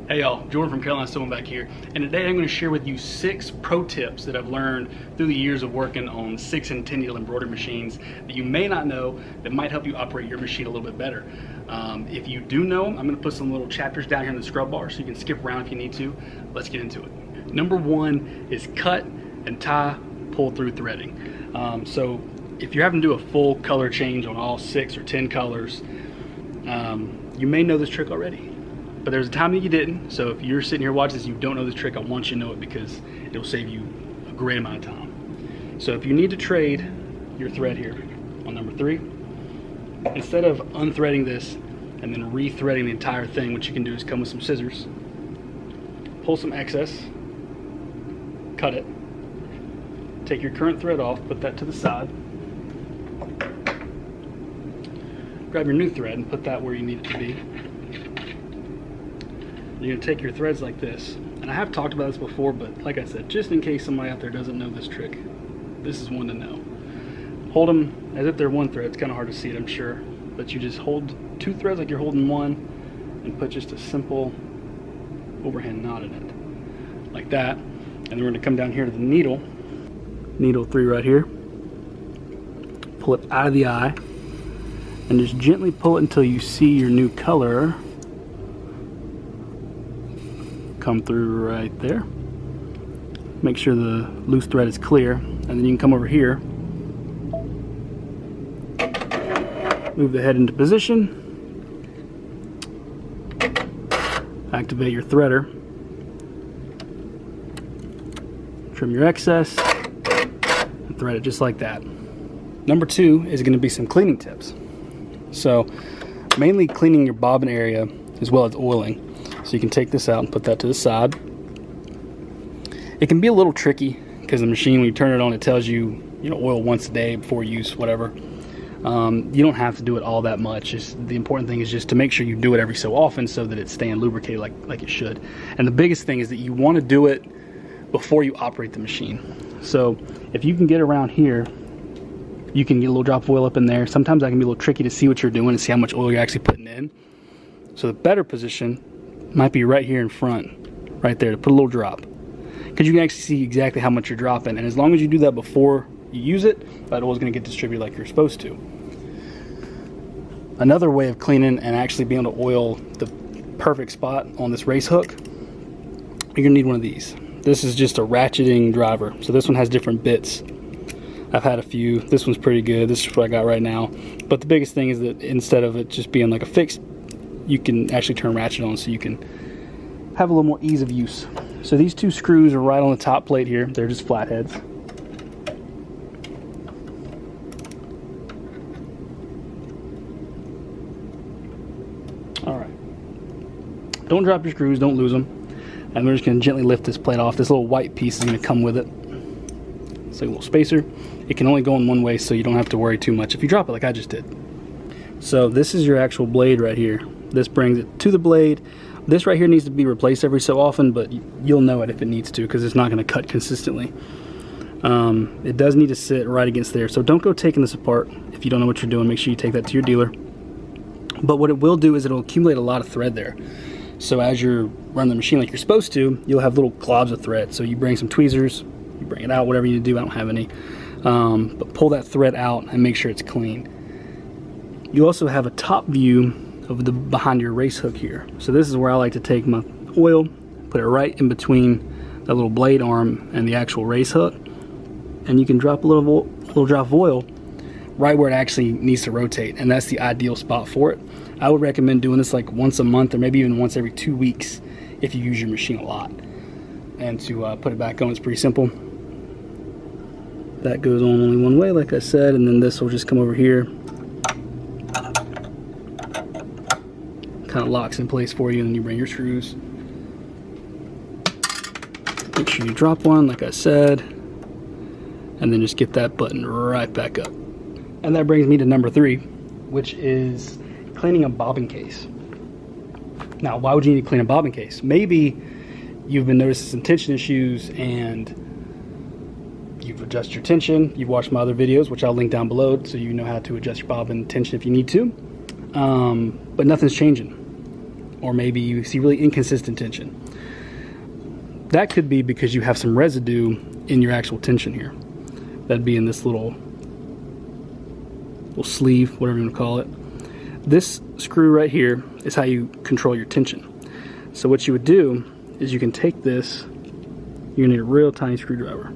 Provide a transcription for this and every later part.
Hey y'all, Jordan from Carolina Sewing back here, and today I'm going to share with you 6 pro tips that I've learned through the years of working on 6 and 10 needle embroidery machines that you may not know that might help you operate your machine a little bit better. If you do know them, I'm going to put some little chapters down here in the scrub bar so you can skip around if you need to. Let's get into it. Number 1 is cut and tie pull through threading. So if you're having to do a full color change on all 6 or 10 colors, you may know this trick already. But there's a time that you didn't, so if you're sitting here watching this and you don't know this trick, I want you to know it because it'll save you a great amount of time. So if you need to trade your thread here on number 3, instead of unthreading this and then re-threading the entire thing, what you can do is come with some scissors, pull some excess, cut it, take your current thread off, put that to the side, grab your new thread and put that where you need it to be. You're going to take your threads like this, and I have talked about this before, but like I said, just in case somebody out there doesn't know this trick, this is one to know. Hold them as if they're one thread. It's kind of hard to see it, I'm sure, but you just hold 2 threads like you're holding one and put just a simple overhand knot in it like that. And then we're going to come down here to the needle 3 right here, pull it out of the eye and just gently pull it until you see your new color come through right there. Make sure the loose thread is clear, and then you can come over here, move the head into position, activate your threader, trim your excess, and thread it just like that. Number 2 is going to be some cleaning tips. So mainly cleaning your bobbin area as well as oiling. So you can take this out and put that to the side. It can be a little tricky because the machine, when you turn it on, it tells you, oil once a day before use, whatever. You don't have to do it all that much. The important thing is just to make sure you do it every so often so that it's staying lubricated like it should. And the biggest thing is that you want to do it before you operate the machine. So if you can get around here, you can get a little drop of oil up in there. Sometimes that can be a little tricky to see what you're doing and see how much oil you're actually putting in. So the better position might be right here in front, right there, to put a little drop, because you can actually see exactly how much you're dropping. And as long as you do that before you use it, that oil is going to get distributed like you're supposed to. Another way of cleaning and actually being able to oil the perfect spot on this race hook, you're going to need one of these. This is just a ratcheting driver. So this one has different bits. I've had a few. This one's pretty good. This is what I got right now. But the biggest thing is that instead of it just being like a fixed, you can actually turn ratchet on, so you can have a little more ease of use. So these 2 screws are right on the top plate here. They're just flatheads. All right. Don't drop your screws, don't lose them. And we're just going to gently lift this plate off. This little white piece is going to come with it. It's like a little spacer. It can only go in one way, so you don't have to worry too much if you drop it like I just did. So this is your actual blade right here. This brings it to the blade. This right here needs to be replaced every so often, but you'll know it if it needs to because it's not going to cut consistently. It does need to sit right against there, so don't go taking this apart if you don't know what you're doing. Make sure you take that to your dealer. But what it will do is it'll accumulate a lot of thread there. So as you're running the machine like you're supposed to, you'll have little globs of thread. So you bring some tweezers, you bring it out, whatever you need to do. I don't have any. But pull that thread out and make sure it's clean. You also have a top view of the behind your race hook here. So this is where I like to take my oil, put it right in between that little blade arm and the actual race hook, and you can drop a little drop of oil right where it actually needs to rotate, and that's the ideal spot for it. I would recommend doing this like once a month or maybe even once every 2 weeks if you use your machine a lot. And to put it back on, it's pretty simple. That goes on only one way, like I said, and then this will just come over here, kind of locks in place for you, and then you bring your screws. Make sure you drop one, like I said, and then just get that button right back up. And that brings me to number 3, which is cleaning a bobbin case. Now, why would you need to clean a bobbin case? Maybe you've been noticing some tension issues and you've adjusted your tension. You've watched my other videos, which I'll link down below, so you know how to adjust your bobbin tension if you need to. But nothing's changing. or maybe you see really inconsistent tension. That could be because you have some residue in your actual tension here. That'd be in this little sleeve, whatever you want to call it. This screw right here is how you control your tension. So what you would do is you can take this, you're gonna need a real tiny screwdriver,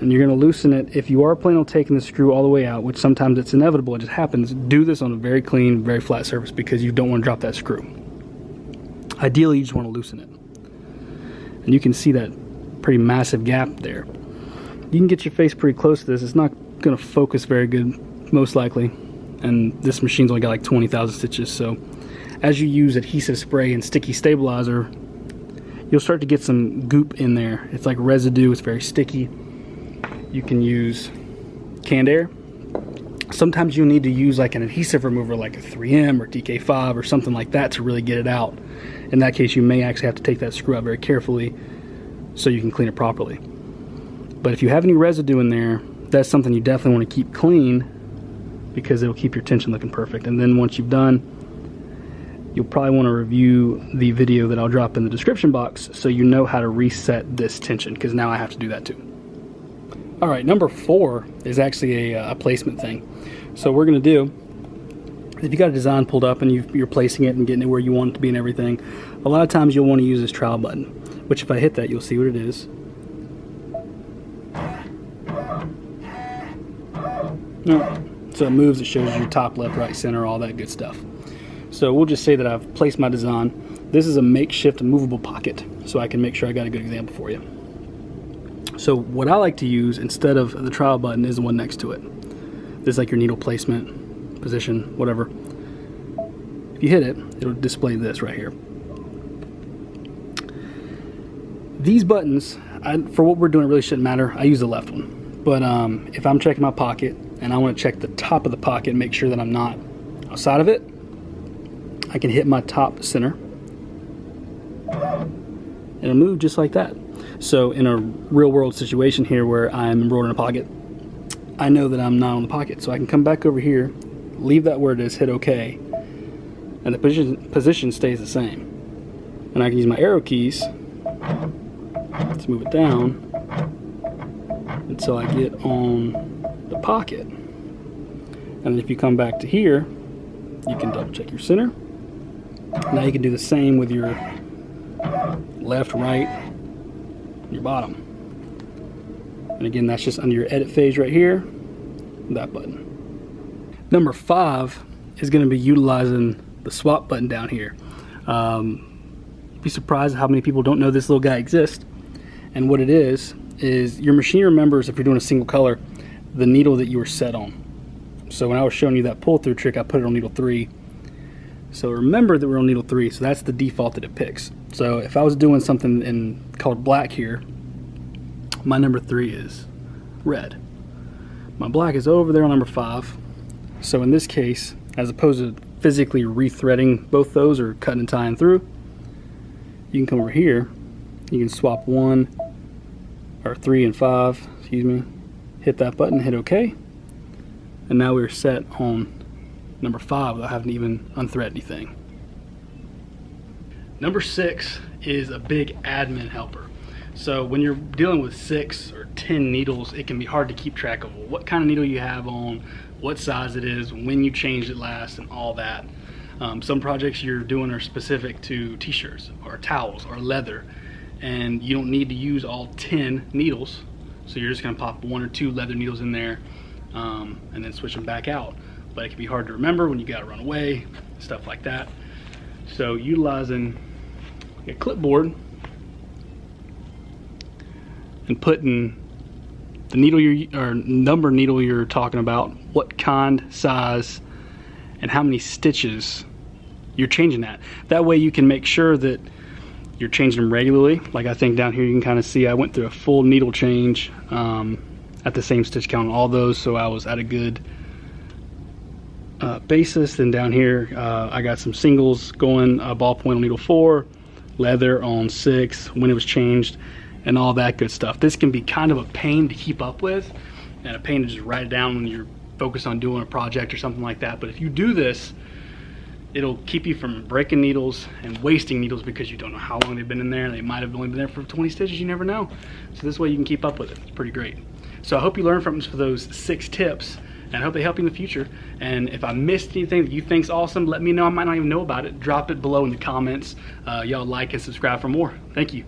and you're gonna loosen it. If you are planning on taking the screw all the way out, which sometimes it's inevitable, it just happens, do this on a very clean, very flat surface because you don't want to drop that screw. Ideally, you just want to loosen it. And you can see that pretty massive gap there. You can get your face pretty close to this. It's not gonna focus very good, most likely. And this machine's only got like 20,000 stitches, so as you use adhesive spray and sticky stabilizer, you'll start to get some goop in there. It's like residue, it's very sticky. You can use canned air. Sometimes you need to use like an adhesive remover like a 3M or TK5 or something like that to really get it out. In that case, you may actually have to take that screw out very carefully so you can clean it properly. But if you have any residue in there, that's something you definitely want to keep clean because it'll keep your tension looking perfect. And then once you've done, you'll probably want to review the video that I'll drop in the description box so you know how to reset this tension, because now I have to do that too. All right, number 4 is actually a placement thing. So we're going to do, if you got a design pulled up and you're placing it and getting it where you want it to be and everything, a lot of times you'll want to use this trowel button, which if I hit that, you'll see what it is. So it moves, it shows you top, left, right, center, all that good stuff. So we'll just say that I've placed my design. This is a makeshift movable pocket, so I can make sure I got a good example for you. So what I like to use instead of the trowel button is the one next to it. This is like your needle placement, position, whatever. If you hit it, it'll display this right here. These buttons, for what we're doing, it really shouldn't matter. I use the left one. But if I'm checking my pocket and I want to check the top of the pocket and make sure that I'm not outside of it, I can hit my top center. It'll move just like that. So in a real world situation here where I'm embroidering a pocket, I know that I'm not on the pocket. So I can come back over here, leave that where it is, hit OK, and the position stays the same. And I can use my arrow keys to move it down until I get on the pocket. And then if you come back to here, you can double check your center. Now you can do the same with your left, right, and your bottom. And again, that's just under your edit phase right here, that button. Number 5 is going to be utilizing the swap button down here. You'd be surprised how many people don't know this little guy exists. And what it is your machine remembers, if you're doing a single color, the needle that you were set on. So when I was showing you that pull through trick, I put it on needle 3. So remember that we're on needle 3, so that's the default that it picks. So if I was doing something in color black here, my number 3 is red. My black is over there on number 5. So in this case, as opposed to physically rethreading both those or cutting and tying through, you can come over here, you can swap 1 or 3 and 5, excuse me, hit that button, hit OK, and now we're set on number 5 without having to even unthread anything. Number 6 is a big admin helper. So when you're dealing with 6 or 10 needles, it can be hard to keep track of what kind of needle you have on, what size it is, when you changed it last, and all that. Some projects you're doing are specific to t-shirts or towels or leather, and you don't need to use all 10 needles. So you're just gonna pop 1 or 2 leather needles in there and then switch them back out. But it can be hard to remember when you gotta run away, stuff like that. So utilizing a clipboard and putting the needle or number needle you're talking about, what kind, size, and how many stitches you're changing that. That way you can make sure that you're changing them regularly. Like I think down here you can kind of see I went through a full needle change at the same stitch count on all those, so I was at a good basis. Then down here I got some singles going, ballpoint on needle 4, leather on 6 when it was changed, and all that good stuff. This can be kind of a pain to keep up with and a pain to just write it down when you're focused on doing a project or something like that. But if you do this, It'll keep you from breaking needles and wasting needles because you don't know how long they've been in there. They might have only been there for 20 stitches, you never know. So this way you can keep up with it. It's pretty great. So I hope you learned from those 6 tips, and I hope they help you in the future. And if I missed anything that you think's awesome, let me know. I might not even know about it. Drop it below in the comments. Y'all like and subscribe for more. Thank you.